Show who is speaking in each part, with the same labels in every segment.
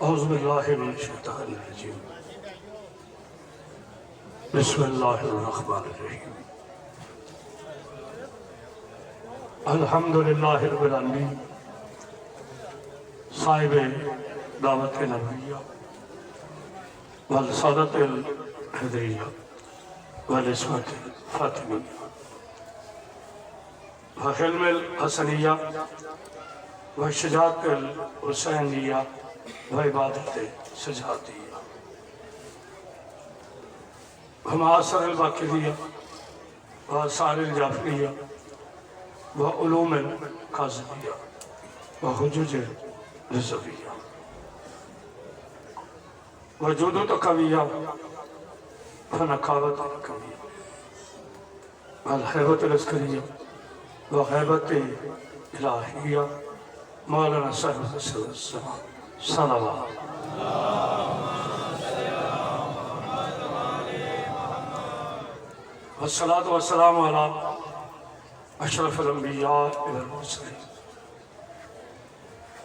Speaker 1: اعوذ باللہ من الشیطان الرجیم بسم اللہ الرحمن الرحیم الحمدللہ رب العالمین صاحب دعوت نبویہ والسادت الحدریہ والعصمت الفاطمیہ وحلم الحسنیہ وشجاعت الحسینیہ وعبادت سجادیہ ومعاصر الباقریہ وآثار الجعفریہ وعلوم القاظمیہ وحجج رضویہ وجودت قویہ فنقاوت قویہ والحیبت العسکریہ وغیبت الہیہ مولانا صاحب السلام صلی اللہ والصلاة والسلام علی اشرف الانبیاء والمرسلین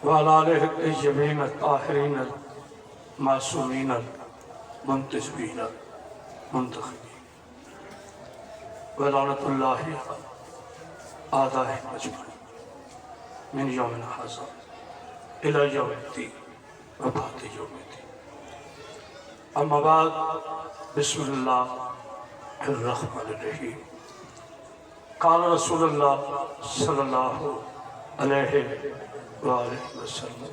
Speaker 1: وعلی آلہ الطیبین الطاہرین المعصومین المنتجبین المنتخبین ولعنۃ اللہ علی اعدائهم اجمعین من یومنا ھذا الی یوم الدین وبعد یوم الدین اما بعد بسم اللہ الرحمن الرحیم قال رسول اللہ صلی اللہ علیہ وآلہ وسلم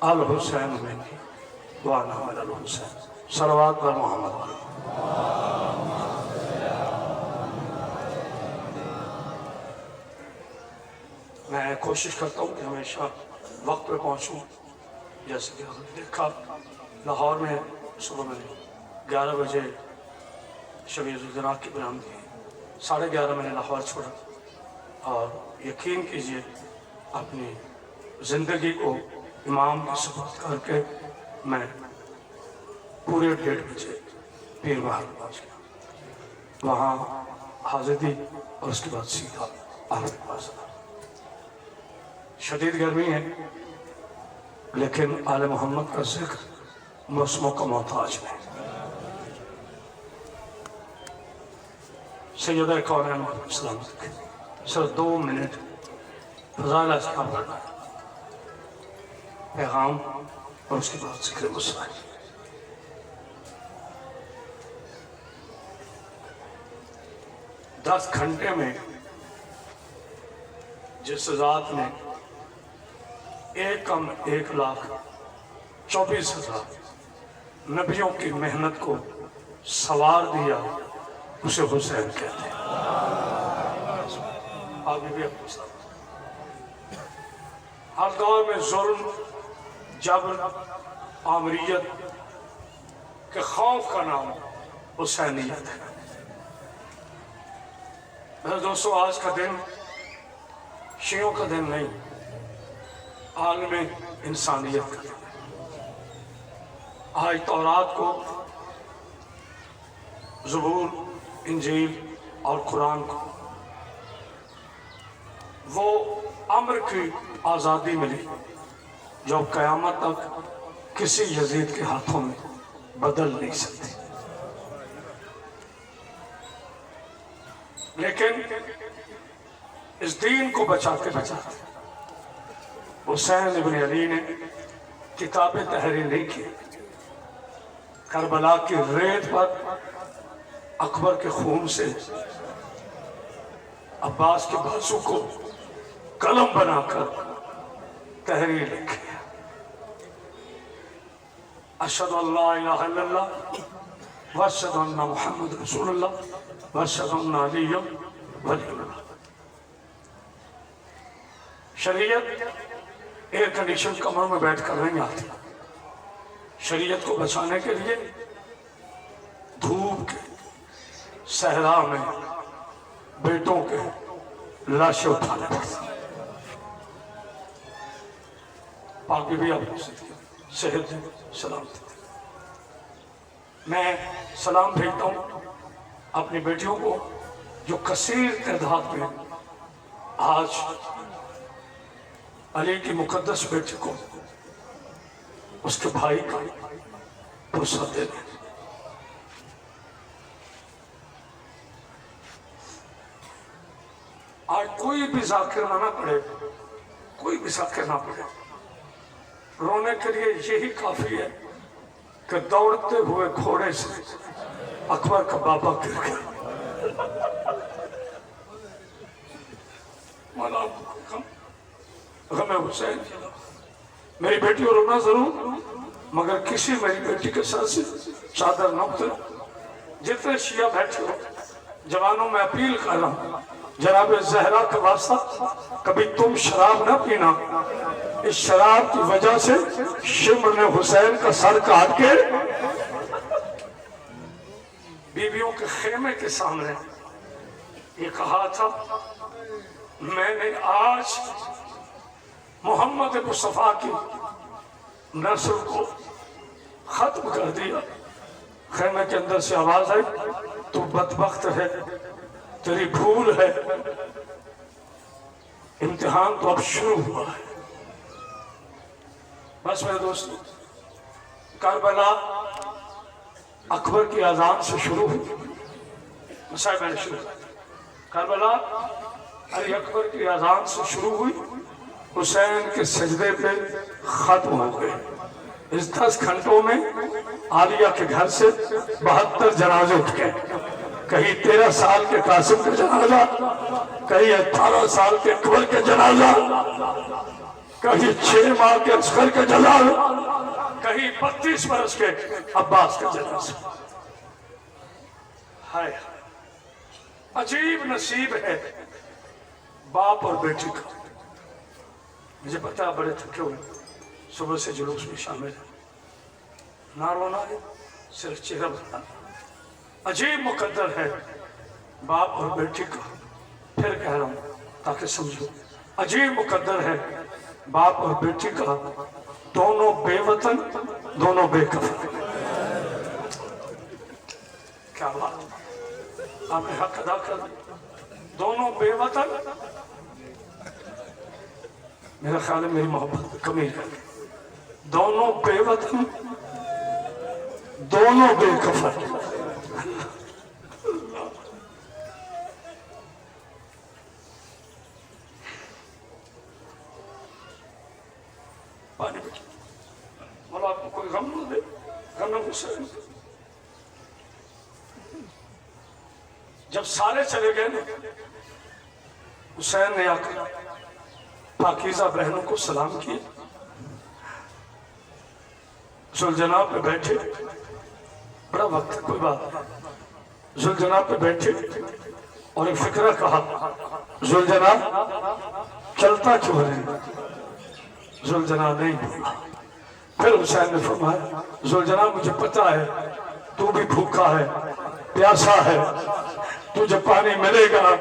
Speaker 1: الحسین منی وانا من الحسین صلوات بر محمد میں کوشش کرتا ہوں کہ ہمیشہ وقت پہ پہنچوں جیسے کہ ہم نے دیکھا لاہور میں صبح میں 11 بجے شبیہ الجناح کی برآمدی 11:30 میں نے لاہور چھوڑا اور یقین کیجئے اپنی زندگی کو امام کی سبقت کر کے میں پورے 1:30 بجے پیر محل پہنچ گیا وہاں حاضر دی اور اس کے بعد سیدھا آپ کے پاس آیا شدید گرمی ہے لیکن آل محمد کا ذکر موسموں کا محتاج نہیں سیدہ کونین سلامت کے صرف 2 منٹ فضائل اذکار پڑھنا ہے پیغام اور اس کے بعد ذکر مسائل 10 گھنٹے میں جس ذات نے 1,24,000 نبیوں کی محنت کو سوار دیا اسے حسین کہتے ہیں آگے بھی اپنے ساتھ ہر دور میں ظلم جبر آمریت کے خوف کا نام حسینیت ہے میرے دوستو آج کا دن شیعوں کا دن نہیں عالم انسانیت کا دن آج تورات کو زبور انجیل اور قرآن کو وہ امر کی آزادی ملی جو قیامت تک کسی یزید کے ہاتھوں میں بدل نہیں سکتی لیکن اس دین کو بچاتے بچاتے حسین ابن علی نے کتاب تحریر نہیں کی کربلا کی ریت پر اکبر کے خون سے عباس کے بازو کو قلم بنا کر تحریر لکھی اشہد ان لا الہ الا اللہ واشہد ان محمد رسول اللہ واشہد ان علی ولی اللہ شریعت ایئر کنڈیشن کمروں میں بیٹھ کر نہیں آتی شریعت کو بچانے کے لیے دھوپ کے صحرا میں بیٹوں کے لاشیں اٹھانے پڑتے پاک بھی آپ صحت دیں سلامت دیں میں سلام بھیجتا ہوں اپنی بیٹیوں کو جو کثیر تعداد میں آج علی کی مقدس بیٹی کو اس کے بھائی کا پرسہ دے دیں۔ آج کوئی بھی ذاکر نہ پڑے، کوئی بھی ذاکر نہ پڑے، رونے کے لیے یہی کافی ہے کہ دوڑتے ہوئے گھوڑے سے اکبر کا بابا گر گیا۔ مولا غم حسین، میری بیٹی کو رونا ضرور، مگر کسی میری بیٹی کے ساتھ سے چادر نہ اترے۔ جتنے شیعہ بیٹھے ہو، جوانوں میں اپیل کر رہا ہوں، جناب زہرا کا واسطہ کبھی تم شراب نہ پینا۔ اس شراب کی وجہ سے شمر نے حسین کا سر کاٹ کے بیویوں کے خیمے کے سامنے یہ کہا تھا، میں نے آج محمد مصطفیٰ کی نسل کو ختم کر دیا۔ خیمے کے اندر سے آواز آئی، تو بدبخت ہے، تیری بھول ہے، امتحان تو اب شروع ہوا ہے۔ بس میرے دوستو، کربلا اکبر کی اذان سے شروع ہوئی، مسائب میں نے شروع کربلا علی اکبر کی اذان سے شروع ہوئی، حسین کے سجدے پہ ختم ہو گئے۔ اس 10 گھنٹوں میں عالیہ کے گھر سے 72 جنازے اٹھ گئے، کہیں 13 سال کے قاسم کا جنازہ، کہیں 18 سال کے اکبر کا جنازہ، کہیں 6 ماہ کے اصغر کا جنازہ، کہیں 32 برس کے عباس کا جنازہ۔ ہائے عجیب نصیب ہے باپ اور بیٹی کا۔ مجھے پتا ہے بڑے تھکے ہوئے، صبح سے جلوس میں شامل ہے، نہ رونا ہے، صرف چہرہ بتانا۔ عجیب مقدر ہے باپ اور بیٹی کا، پھر کہہ رہا ہوں تاکہ سمجھو، عجیب مقدر ہے باپ اور بیٹی کا، دونوں بے وطن، دونوں بے کفن۔ کیا بات، آپ نے حق ادا کر دیا، دونوں بے وطن۔ میرا خیال ہے میری محبت میں کمی ہے، دونوں بے وطن، دونوں بے کفن۔ پانی بچے مولا آپ کو کوئی غم نہ دے، غم حسین۔ جب سارے چلے گئے نا، حسین نے آ کر پاکیزہ بہنوں کو سلام کیا، ذوالجناب پہ بیٹھے، بڑا وقت ہے، کوئی بات نہیں، ذوالجناب پہ بیٹھے اور ایک فکرہ کہا، ذوالجناب چلتا کیوں ہے؟ ذوالجناب نہیں بولا۔ پھر حسین نے فرمایا، ذوالجناب مجھے پتا ہے تو بھی بھوکا ہے، پیاسا ہے، تجھے پانی ملے گا،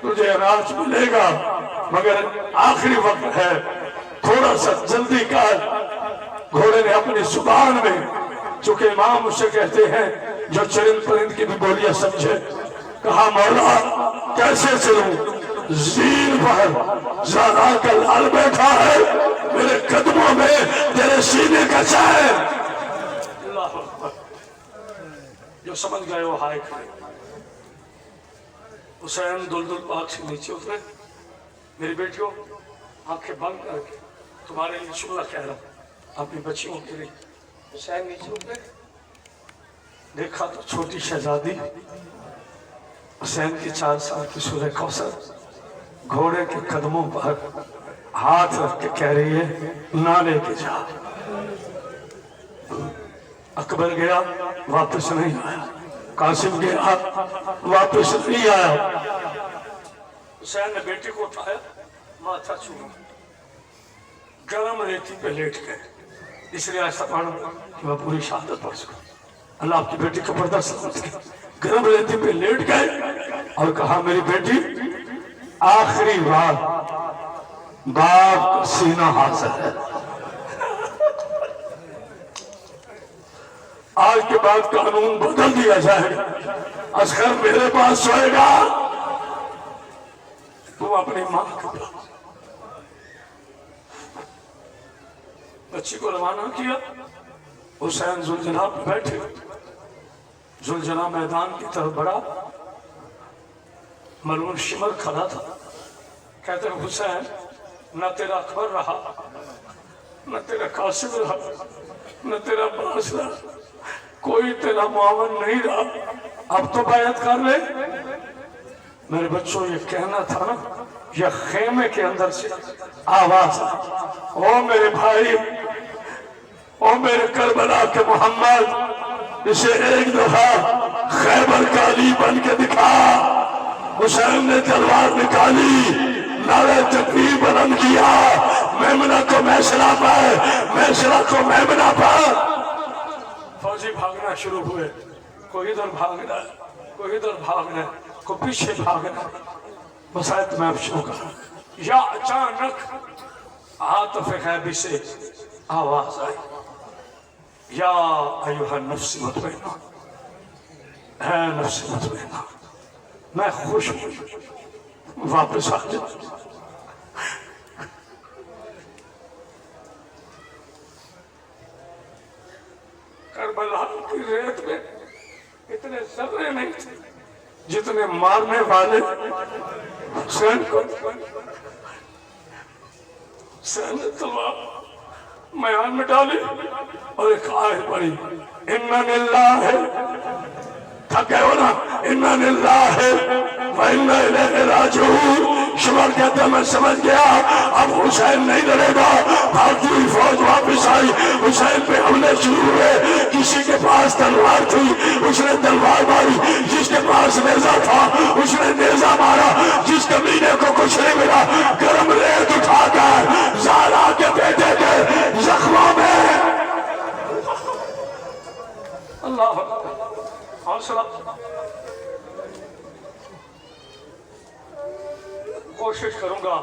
Speaker 1: تجھے اناج ملے گا، مگر آخری وقت ہے، تھوڑا سا جلدی کر۔ گھوڑے نے اپنی زبان میں، چونکہ امام اسے کہتے ہیں جو چرند پرند کی بھی بولیاں سمجھے، کہا مولا کیسے چلوں؟ زیر پر زہرا کا لال بیٹھا ہے، میرے قدموں میں تیرے سینے کا چین۔ اللہ اکبر، جو سمجھ گئے وہ ہائے کھائے۔ حسین دلدل پاک سے نیچے اترے، میری بیٹیوں آنکھیں بند کر کے تمہارے لیے شکلہ کہہ رہا ہوں، اپنی بچیوں کے لیے۔ حسین نیچے اترے، دیکھا تو چھوٹی شہزادی حسین کی 4 سال کی سورہ کوثر گھوڑے کے قدموں پر ہاتھ رکھ کے کہہ رہی ہے، نہ لے کے جا۔ اکبر گیا، واپس نہیں آیا، قاسم گیا، واپس نہیں آیا۔ حسین نے بیٹی کو اٹھایا، ماتھا چھوڑا، گرم ریتی پہ لیٹ گئے، اس لیے ایسا پڑھا کہ میں پوری شہادت پڑھ سکوں۔ اللہ آپ کی بیٹی کا پردہ سلامت کیا، گرم ریتی پہ لیٹ گئے اور کہا، میری بیٹی آخری بار باپ کا سینہ حاضر ہے، آج کے بعد قانون بدل دیا جائے گا، اصغر میرے پاس سوئے گا، تم اپنی ماں کے پاس۔ میں بچی کو روانہ کیا، حسین ذوالجناح پہ بیٹھے، ذوالجناح میدان کی طرف بڑھا، ملعون شمر کھڑا تھا، کہتے ہیں حسین نہ تیرا اکبر رہا، نہ تیرا قاسم رہا، نہ تیرا عباس رہا، کوئی تیرا معاون نہیں رہا، اب تو بیعت کر لے۔ میرے بچوں یہ کہنا تھا نا، یہ خیمے کے اندر سے آواز آئی، او میرے بھائی، او میرے کربلا کے محمد، اسے ایک دفعہ خیبر کا علی بن کے دکھا۔ حسین نے تلوار نکالی، نعرہ تکبیر بلند کیا، میمنہ کو میسرہ پر، میسرہ کو میمنہ پر۔ فوجی بھاگنا شروع ہوئے، کوئی ادھر بھاگنا ہے، کوئی ادھر بھاگنا ہے، کوئی پیچھے بھاگنا ہے۔ بسائت میں اب شروع کرا، یا اچانک عاطف غیبی سے آواز آئی، یا ایوہ النفس مطمئنہ، اے نفس مطمئنہ، میں خوش ہوں، واپس آ جا۔ کربلا کی ریت میں اتنے ذرے نہیں تھے جتنے مارنے والے حسین کو۔ حسین نے تلوار میان میں ڈالی اور ایک آیت پڑھی، اِنَّا لِلَّهِ، تھک گئے ہو نا، اِنَّا لِلَّهِ وَإِنَّا إِلَيْهِ رَاجِعُونَ۔ شمر کہتا ہے میں سمجھ گیا اب حسین نہیں لڑے گا، بھاگتی ہوئی فوج واپس آئی، حسین پہ حملے شروع ہوئے، کسی کے پاس تلوار تھی اس نے تلوار ماری، جس کے پاس نیزہ تھا اس نے نیزہ مارا، جس کمینے کو کچھ نہیں ملا گرم ریت اٹھا کر زہرا کے بیٹے کے زخموں میں۔ اللہ حوصلہ، کوشش کروں گا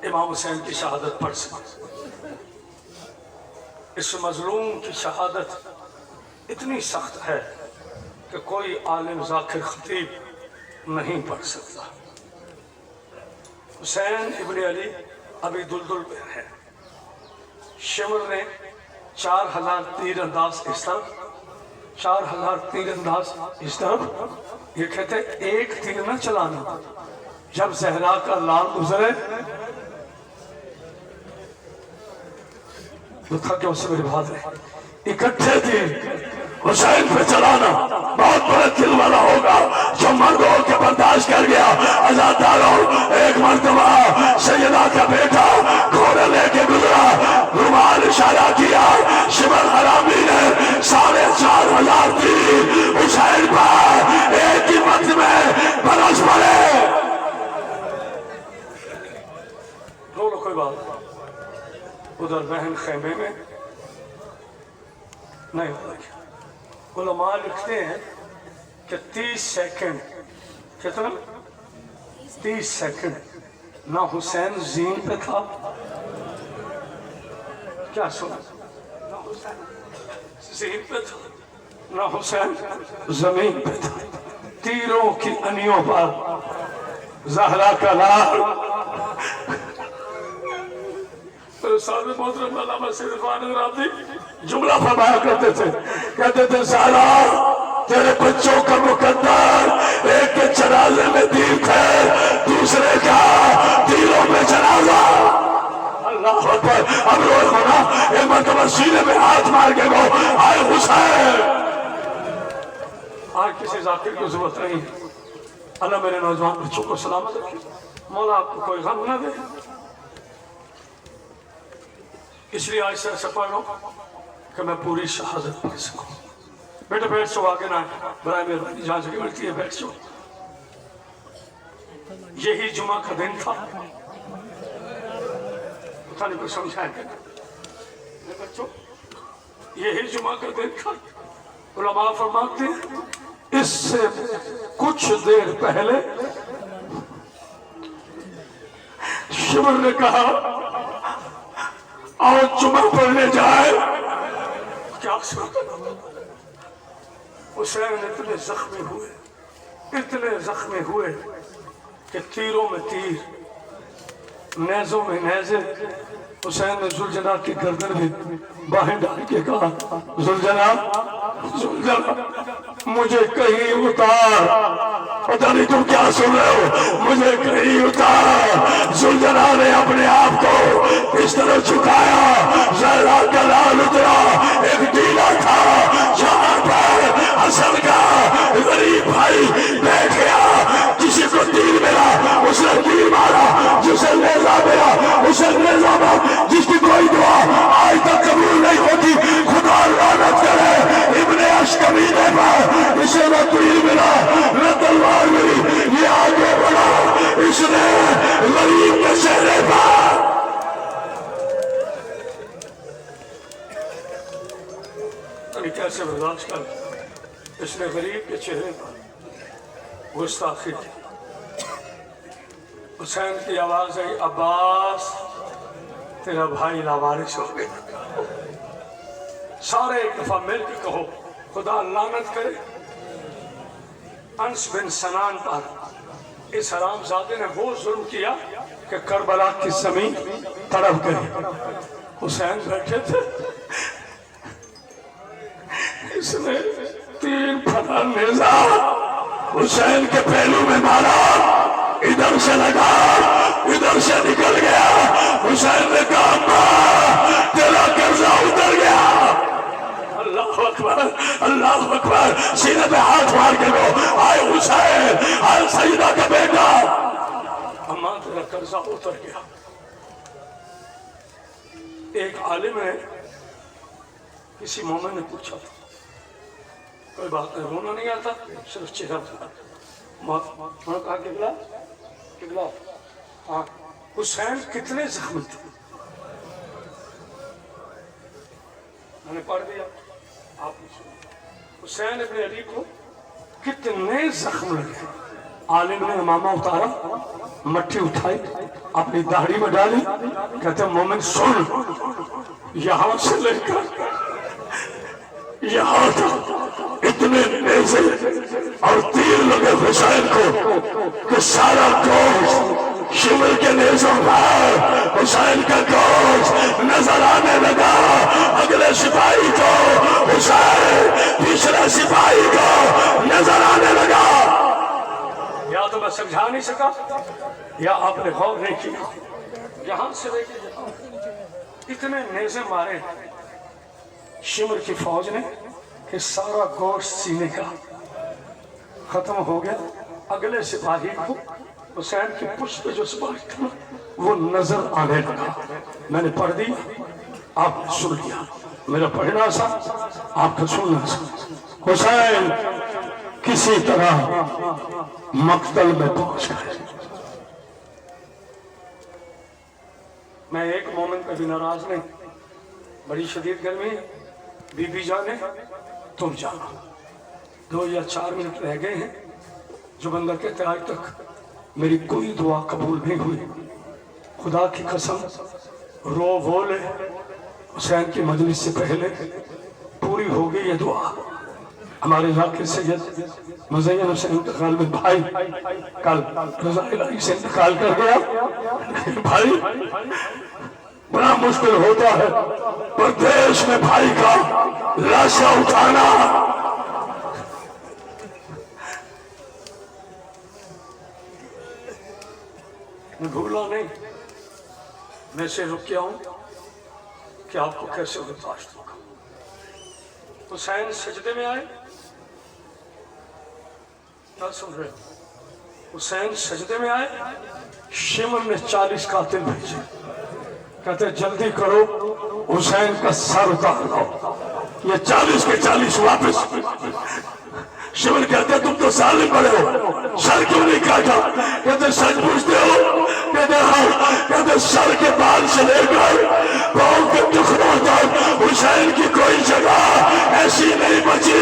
Speaker 1: امام حسین کی شہادت پڑھ سکوں۔ اس مظلوم کی شہادت اتنی سخت ہے کہ کوئی عالم ذاکر خطیب نہیں پڑھ سکتا۔ حسین ابن علی ابھی دلدل میں ہے، شمر نے 4000 تیر انداز اس طرف، 4000 تیر انداز اس طرف، یہ کہتے ایک تیر نہ چلانا، جب زہرا کا لال گزرے تو تھکے اسے میری بات ہے، اکٹھے تیر حسین پہ چلانا بہت بڑا دل والا ہوگا جو مرد ہو کے برداشت کر گیا۔ عزاداروں، ایک مرتبہ سیدہ کا بیٹا گھوڑا لے کے گزرا، رومال اشارہ کیا، شمر حرامی نے 4500 تیر حسین پر ایک ہی وقت میں برس پڑے۔ بولو کوئی بات، ادھر بہن خیمے میں نہیں ہوگا۔ علماء لکھتے ہیں کہ 30 سیکنڈ، کتنا 30 سیکنڈ نہ حسین زین پہ تھا، کیا سنا، نہ حسین زین پہ تھا، نہ حسین زمین پہ تھا، تیروں کی انیوں پر زہرا کا لال۔ استاد محترم علامہ سید عرفان رادی جملہ فرمایا کرتے تھے، کہتے تھے زہرا تیرے بچوں کا مقدر ایک کے جنازے میں دین ہے، دوسرے کا تیروں میں جنازہ۔ اللہ اکبر، اب روئے ہونا، ایک مرتبہ سینے میں ہاتھ مار کے گو، آئے حسین۔ آج کسی ذاکر کی ضرورت نہیں، اللہ میرے نوجوان بچوں کو سلامت رکھے، مولا آپ کو کوئی غم نہ دے۔ اس لیے آج سے پڑھ لو کہ میں پوری شہادت پڑھ سکوں۔ بیٹا بیٹھ سو، آگے نہ برائے مہربانی جہاں سے ملتی ہے بیٹھ سو۔ یہی جمعہ کا دن تھا، پتہ نہیں کوئی سمجھائے کہ بچوں، یہی جمعہ کا دن تھا۔ علماء فرماتے ہیں اس سے کچھ دیر پہلے شمر نے کہا اور جمعہ پڑھنے جائے، کیا سنتا؟ حسین اتنے زخمی ہوئے کہ تیروں میں تیر، نیزوں میں نیزے حسین نے زلجنا کی گردن میں باہیں ڈال کے کہا زلجنا مجھے کہیں اتار، پتہ نہیں تم کیا سن رہے ہو، مجھے کہیں اتار۔ زلجنا نے اپنے آپ کو اس طرح جھکایا، زہرا کا لال اترا، ایک ڈیلا تھا جہاں پر حسن کا غریب بھائی بیٹھ گیا، کسی کو تیر ملا اس نے تیر مارا، جسے نیزہ ملا اسے نیزہ مارا، جس کی کوئی دعا آج تک قبول نہیں ہوتی خدا لعنت کرے ابن اشکمینے پر، اسے نہ تیر ملا نہ تلوار ملی، یہ آگے بڑھا اس نے غریب کے چہرے پر کیسے برداشت کر، اس نے غریب کے چہرے پر گستاخی کی۔ حسین کی آواز آئی عباس تیرا بھائی لاوارث ہو گیا۔ سارے ایک دفعہ مل کے کہو خدا لعنت کرے انس بن سنان پر، اس حرام زادے نے وہ ظلم کیا کہ کربلا کی زمین تڑپ گئی۔ حسین بیٹھے تھے، اس نے تین پھٹا نیزہ حسین کے پہلو میں مارا، ادھر سے لگا ادھر سے نکل گیا۔ حسین نے کہا اماں تیرا قرضہ اتر گیا۔ اللہ اکبر اللہ اکبر، سینے پہ ہاتھ مار کے لو، آئے حسین آئے سیدہ کا بیٹا، اماں تیرا قرضہ اتر گیا۔ ایک عالم ہے، کسی مومن نے پوچھا تھا، کوئی بات نہیں، رونا نہیں آتا، صرف چہرہ بتا۔ انہوں نے کہا قبلہ ہاں حسین کتنے زخمی تھے؟ میں نے پڑھ دیا، آپ نے سنا۔ حسین ابن علی کو کتنے زخم لگے؟ عالم نے امامہ اتارا، مٹی اٹھائی، اپنی داڑھی میں ڈالی، کہتے مومن سن، یہاں سے لے کر یہاں تک اتنے نیزے اور تیر لگے حسین کو کہ سارا گوشت شمر کے نیزوں پر حسین کا گوشت نظر آنے لگا۔ اگلے سپاہی کو حسین، تیسرے سپاہی کو نظر آنے لگا۔ یا تو میں سمجھا نہیں سکا یا آپ نے غور نہیں کیا۔ یہاں سے لے کے اتنے نیزے مارے شمر کی فوج نے کہ سارا گوشت سینے کا ختم ہو گیا۔ اگلے سپاہی کو حسین کی پشت پہ جو سپاہی تھا وہ نظر آنے لگا۔ میں نے پڑھ دی، آپ نے سن لیا، میرا پڑھنا سا آپ کا سننا سا۔ حسین کسی طرح مقتل میں پہنچ گئے۔ میں ایک مومن پہ بھی ناراض نہیں، بڑی شدید گرمی ہے، بی بی جانے تم جانا، 2 یا 4 منٹ رہ گئے ہیں۔ جو بندہ کہتے آج تک میری کوئی دعا قبول نہیں ہوئی، خدا کی قسم رو وہ لے، حسین کی مجلس سے پہلے پوری ہو گئی یہ دعا۔ ہمارے علاقے سے مزین حسین انتقال میں بھائی کل رضا الہی سے انتقال کر گیا۔ بھائی بڑا مشکل ہوتا ہے پردیش میں بھائی کا لاشا اٹھانا۔ میں بھولا نہیں، میں سے رکیا ہوں کہ آپ کو کیسے برداشت ہوگا۔ حسین سجدے میں آئے، کیا سن رہے ہو؟ حسین سجدے میں آئے، شمر نے 40 قاتل بھیجے، کہتے جلدی کرو حسین کا سر اتار دو۔ یہ 40 کے 40 واپس۔ شمر کہتے تم تو ظالم بڑے ہو، سر کیوں نہیں کاٹا؟ کہتے سچ پوچھتے ہو؟ کہتے ہاں۔ کہتے سر کے بال سے لے کر پاؤں کے ٹکڑوں تک حسین کی کوئی جگہ ایسی نہیں بچی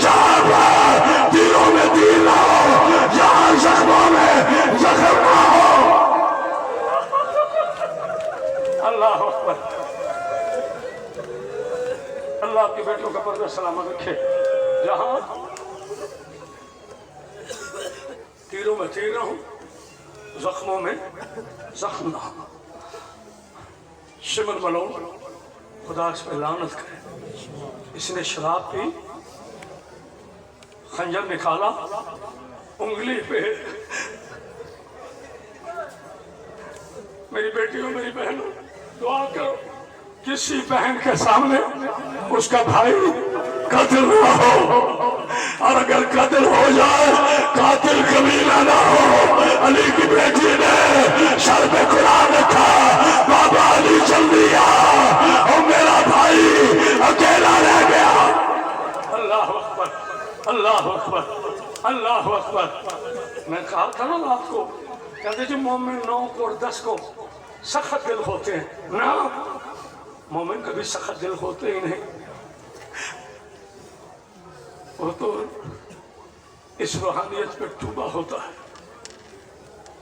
Speaker 1: جہاں پر تیروں میں تیر نہ ہو، جہاں زخموں میں زخم نہ ہو۔ اللہ اکبر، اللہ آپ کے بیٹوں کا پردہ سلامت رکھے۔ جہاں تیروں میں تیر نہ ہوں، زخموں میں زخم نہ ہو۔ شمر ملون خدا اس پہ لعنت کرے، اس نے شراب پی، خنجر نکالا، انگلی پہ۔ میری بیٹیوں میری بہنوں دعا کرو، کسی بہن کے سامنے اس کا بھائی قتل نہ ہو، اور اگر قتل ہو جائے قاتل قبیلہ نہ ہو۔ علی کی بیٹی نے سر پہ قرآن رکھا، بابا علی جلدی آ، اور میرا بھائی اکیلا رہ گیا۔ اللہ اکبر، اللہ اکبر، اللہ اکبر۔ میں کہا تھا نا آپ کو، کہتے جو مومن 9 کو اور 10 کو سخت دل ہوتے ہیں، نہ مومن کبھی سخت دل ہوتے ہی نہیں، وہ تو اس روحانیت پہ ڈوبا ہوتا ہے۔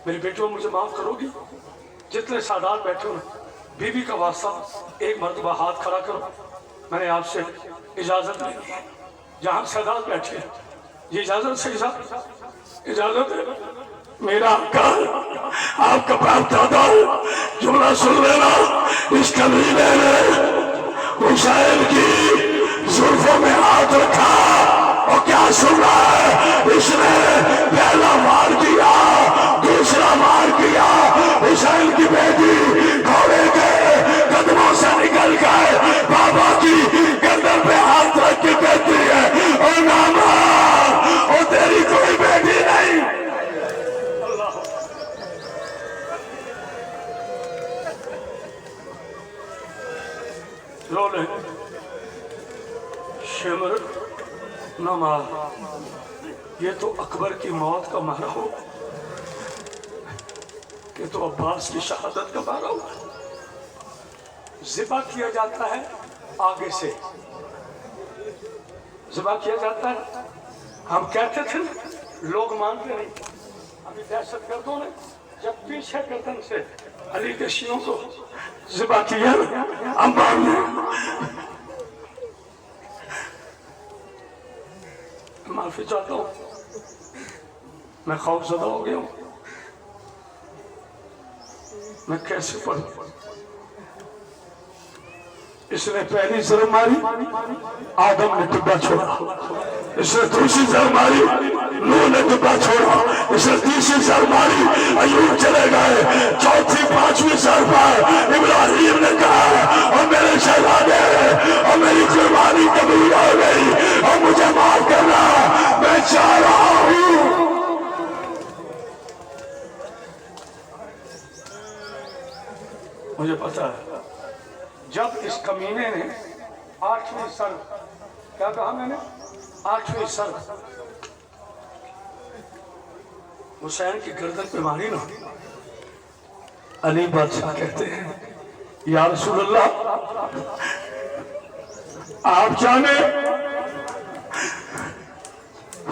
Speaker 1: میری بیٹیوں مجھے معاف کرو گی، جتنے سادات بیٹھے ہو، بیوی کا واسطہ ایک مرتبہ ہاتھ کھڑا کرو، میں نے آپ سے اجازت لینی ہے۔ جہاں سادات بیٹھے ہیں یہ اجازت سے اجازت ہے؟ میرا آپ کا پاپ دادا جملہ سن لینا، اس قبیلے نے حسین کی زلفوں میں ہاتھ رکھا، اور کیا سن رہا ہے؟ اس نے پہلا وار کیا، دوسرا وار کیا، حسین کی بیٹی گھوڑے کے قدموں سے نکل گئے، بابا کی گردن پہ ہاتھ رکھ کے کہتی ہے، او ناما، او تیری کوئی بیٹی نہیں۔ رو لیں شمر نہ مار، یہ تو اکبر کی موت کا مارا ہو، کہ تو عباس کی شہادت کا مارا ہو۔ ذبح کیا جاتا ہے آگے سے، ذبح کیا جاتا ہے، ہم کہتے تھے لوگ مانتے نہیں۔ ابھی دہشت گردوں نے جب پیچھے گردن سے علی کے شیعوں کو ذبح کیا، ہم مان لیں۔ معافی چاہتا ہوں، میں خوف زدہ ہو گیا ہوں، میں کیسے پڑھوں؟ اس نے پہلی ضرب ماری، آدم نے ٹبا چھوڑا، اس نے دوسری ضرب ماری، نوح نے ٹبا چھوڑا، اس نے تیسری ضرب ماری، ایوب چلے گئے، چوتھی پانچویں ضرب پر ابراہیم نے کہا، اور میرے شہزادے، اور میری قربانی قبول ہو گئی، اور مجھے معاف کرنا، میں چاہ رہا ہوں۔ مجھے پتا ہے جب اس کمینے نے 8ویں سر، کیا کہا میں نے؟ 8ویں سر حسین کی گردن پہ ماری نا، علی بادشاہ کہتے ہیں یا رسول اللہ آپ جانے،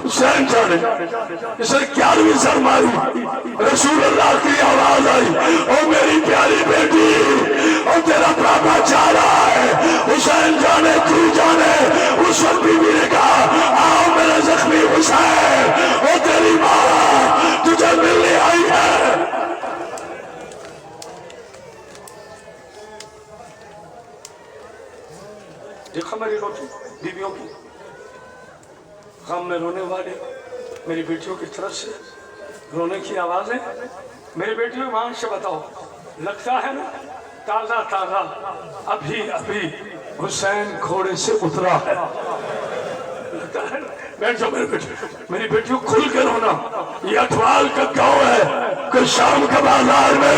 Speaker 1: حسین جانے، اس نے 11ویں سر ماری، رسول اللہ کی آواز آئی، او میری پیاری بیٹی، اور تیرا پاپا چاہ رہا ہے، حسین جانے تو جانے۔ اس وقت بی بی نے کہا، آؤ میرا زخمی حسین، اور تیری ماں تجھے ملنے آئی ہے۔ دیکھا میری روٹی بیویوں کی، غم میں رونے والے میری بیٹیوں کی طرف سے رونے کی آوازیں۔ میری بیٹیوں مان سے بتاؤ، لگتا ہے نا تازہ تازہ ابھی ابھی حسین گھوڑے سے اترا ہے، لگتا ہے نا؟ بیٹھ جاؤ میری بیٹیوں، کھل کے رونا، یہ اٹوال کا گاؤں ہے، کہ شام کا بازار میں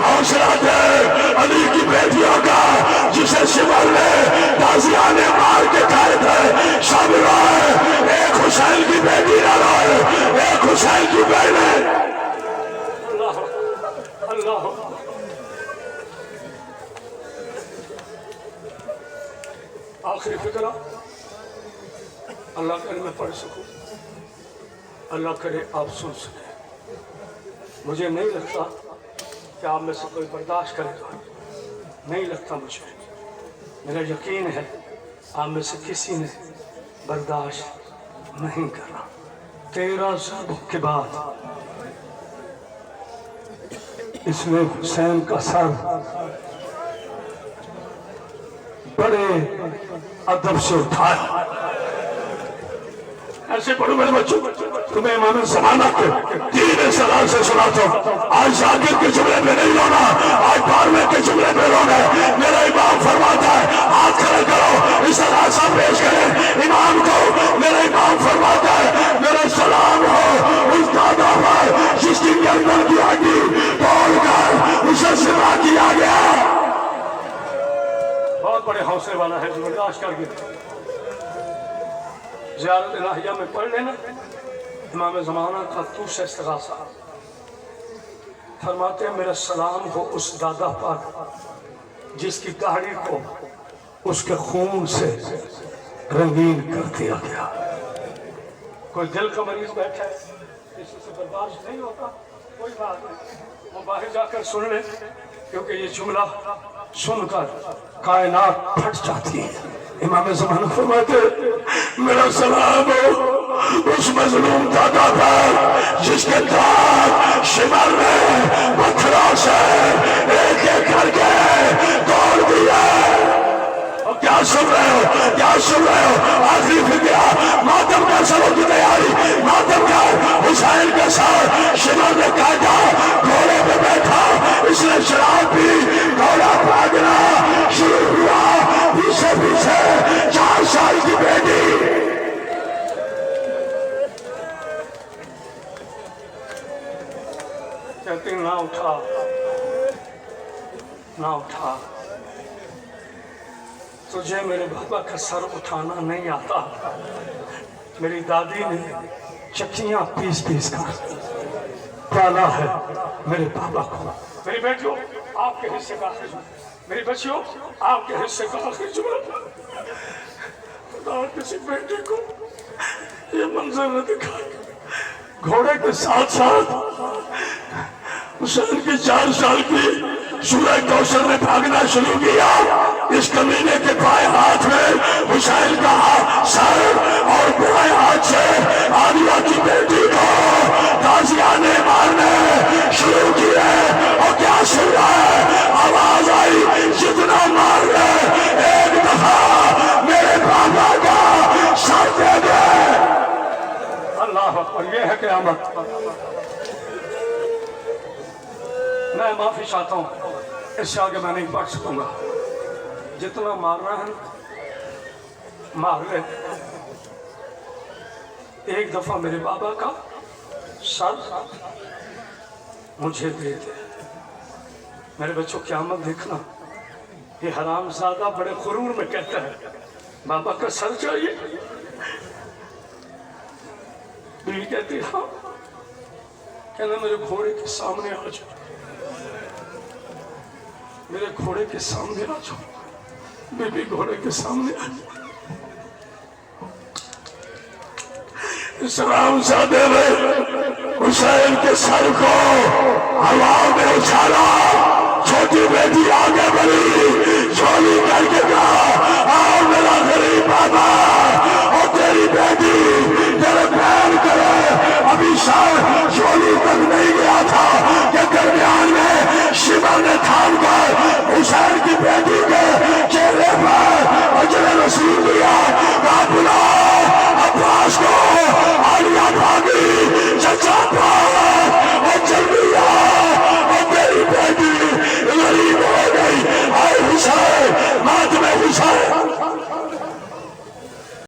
Speaker 1: حوصلہ دے علی کی بیٹیوں کا، جسے شمر نے تازیانے مار کے کھائے تھے، سب روئے، ایک حسین کی بیٹی نہ روئے، ایک حسین کی بہنیں۔ اللہ اللہ آخری فکرہ اللہ کرے میں پڑھ سکوں، اللہ کرے آپ سن سکیں۔ مجھے نہیں لگتا کہ آپ میں سے کوئی برداشت کرے گا، نہیں لگتا مجھے، میرا یقین ہے آپ میں سے کسی نے برداشت نہیں کرنا۔ 13 ضربوں کے بعد اس نے حسین کا سر بڑے ادب سے اٹھایا. ایسے پڑھو میرے بچوں، تمہیں امام زمانہ کے دین سلام سے سناتا ہوں. آج شاگرد کے جملے میں نہیں رونا، آج بارہویں کے جملے میں رونا ہے. میرا امام فرماتا ہے ہاتھ کھڑے کرو، اس طرح سب پیش کریں امام کو. میرا امام فرماتا ہے میرا سلام ہو اس دادا پر جس کی گردن کی ہڈی توڑ کر اسے سوا کیا گیا. بہت بڑے حوصلے والا ہے جو برداشت کر گیا. زیارت الہیہ میں پڑھ لینا امام زمانہ کا تو سے استغاثہ. فرماتے ہیں میرا سلام ہو اس دادا پر جس کی داڑھی کو اس کے خون سے رنگین کر دیا گیا. کوئی دل کا مریض بیٹھا ہے اس سے برداشت نہیں ہوتا، کوئی بات نہیں، وہ باہر جا کر سن لے، کیونکہ یہ جملہ سن کر کائنات پھٹ جاتی ہے. امام زمانہ فرماتے میرا سلام ہو اس مظلوم دادا پر جس کے دانت شمال میں پتھروں سے ایک ایک کر کے توڑ دیا. کیا سن رہے ہو، کیا سن رہے ہو؟ آخری فکر ماتم کا سبب کی تیاری، ماتم کا حسین کے ساتھ شمال نے کاٹا، گھوڑے پہ بیٹھا، اس نے شراب پی، گھوڑا بھاگنا شروع ہوا، پیچھے پیچھے 4 سال کی بیٹی. کہتے نہ اٹھا، نہ اٹھا، تجھے میرے بابا کا سر اٹھانا نہیں آتا. میری دادی نے چکیاں پیس پیس کر پالا ہے میرے بابا کو. میری بیٹیوں آپ کے حصے کا آخر جملہ، میری بچیوں آپ کے حصے کا آخر جملہ. خدا کسی بیٹی کو یہ منظر نہ دکھائے. گھوڑے کے ساتھ ساتھ حسین کی 4 سال کی سورہ کوثر نے بھاگنا شروع کیا. اس کمینے کے بائیں ہاتھ میں حسین کا سر اور بائیں ہاتھ سے عالیہ کی بیٹی کو تازیہ نے مارنے شروع کیے. اور کیا سن رہا ہے؟ آواز آئی جتنا مار لے ایک دفعہ میرے بابا کا سر دے دے. اللہ اکبر. یہ ہے قیامت. میں معافی چاہتا ہوں، اس سے آگے میں نہیں پڑھ سکوں گا. جتنا مارنا ہے مار لے. ایک دفعہ میرے بابا کا سر مجھے دے دے. میرے بچوں قیامت دیکھنا، یہ حرام زادہ بڑے غرور میں کہتا ہے بابا کا سر چاہیے. بیوی کہتی ہاں. کہنا میرے گھوڑے کے سامنے آ جاؤ، میرے گھوڑے کے سامنے آ جاؤ. بی بی گھوڑے کے سامنے آ جاؤ. اسلام زادے نے حسین کے سر کو ہوا میں اچھالا. چھوٹی بیٹی آگے بڑھی،